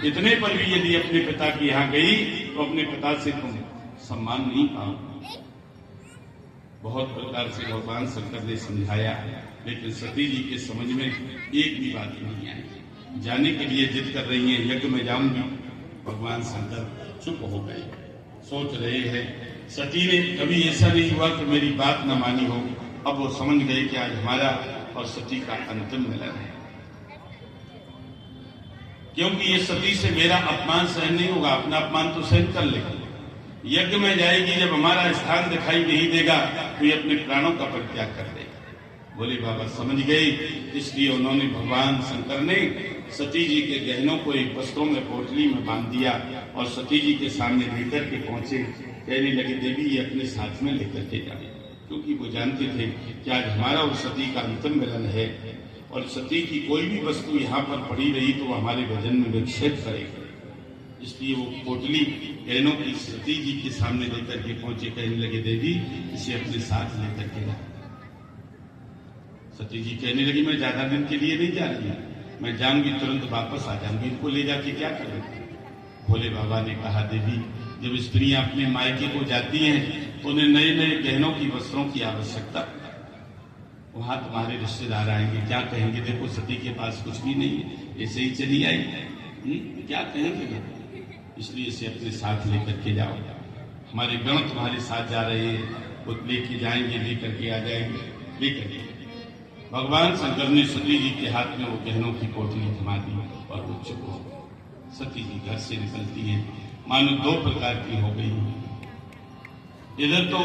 इतने पर भी यदि अपने पिता के यहाँ गई तो अपने पिता से तुम सम्मान नहीं पाओ। बहुत प्रकार से भगवान शंकर ने समझाया, लेकिन सती जी के समझ में एक भी बात नहीं आई। जाने के लिए जिद कर रही है, यज्ञ में जाऊंगी। भगवान शंकर चुप हो गए, सोच रहे हैं। सती ने कभी ऐसा नहीं हुआ कि मेरी बात न मानी हो। अब वो समझ गए कि आज हमारा और सती का अंतिम मिलन है, क्योंकि ये सती से मेरा अपमान सहन नहीं होगा। अपना अपमान तो सहन कर लेगा, यज्ञ में जाएगी, जब हमारा स्थान दिखाई नहीं देगा तो ये अपने प्राणों का परित्याग कर देगा। बोले बाबा समझ गए। इसलिए उन्होंने, भगवान शंकर ने सती जी के गहनों को एक वस्त्रों में पोटली में बांध दिया और सती जी के सामने लेकर के पहुंचे। कहने लगे, देवी ये अपने साथ में लेकर के जाए, क्योंकि वो जानते थे कि आज हमारा और सती का अंतिम मिलन है और सती की कोई भी वस्तु यहाँ पर पड़ी रही तो वो हमारे भजन में विक्षेप करेगी। इसलिए वो पोटली गहनों की सती जी के सामने लेकर के पहुंचे। कहने लगे, देवी इसे अपने साथ लेकर के जा। सती जी कहने लगी, मैं ज्यादा दिन के लिए नहीं जा रही, मैं जाऊंगी तुरंत वापस आ जाऊंगी, इनको ले जाके क्या करूंगी। भोले बाबा ने कहा, देवी जब स्त्रियां अपने मायके को जाती हैं तो उन्हें नए नए गहनों की वस्त्रों की आवश्यकता। वहां तुम्हारे रिश्तेदार आएंगे, क्या कहेंगे, देखो सती के पास कुछ भी नहीं है, ऐसे ही चली आई, क्या कहेंगे। इसलिए इसे अपने साथ लेकर के जाओ, हमारे गण तुम्हारे साथ जा रहे हैं, वो लेके जाएंगे, लेकर के आ जाएंगे, लेकर के। भगवान शंकर ने सती जी के हाथ में वो गहनों की पोटली थमा दी और वो चुप हो गई। सती जी घर से निकलती है, मानो दो प्रकार की हो गई। इधर तो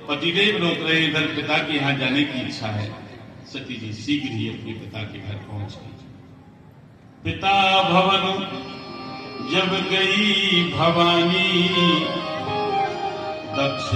पतिदेव रोक रहे, इधर पिता के यहाँ जाने की इच्छा है। सती जी शीघ्र ही अपने पिता के घर पहुंच गई। पिता भवन जब गई भवानी, दक्ष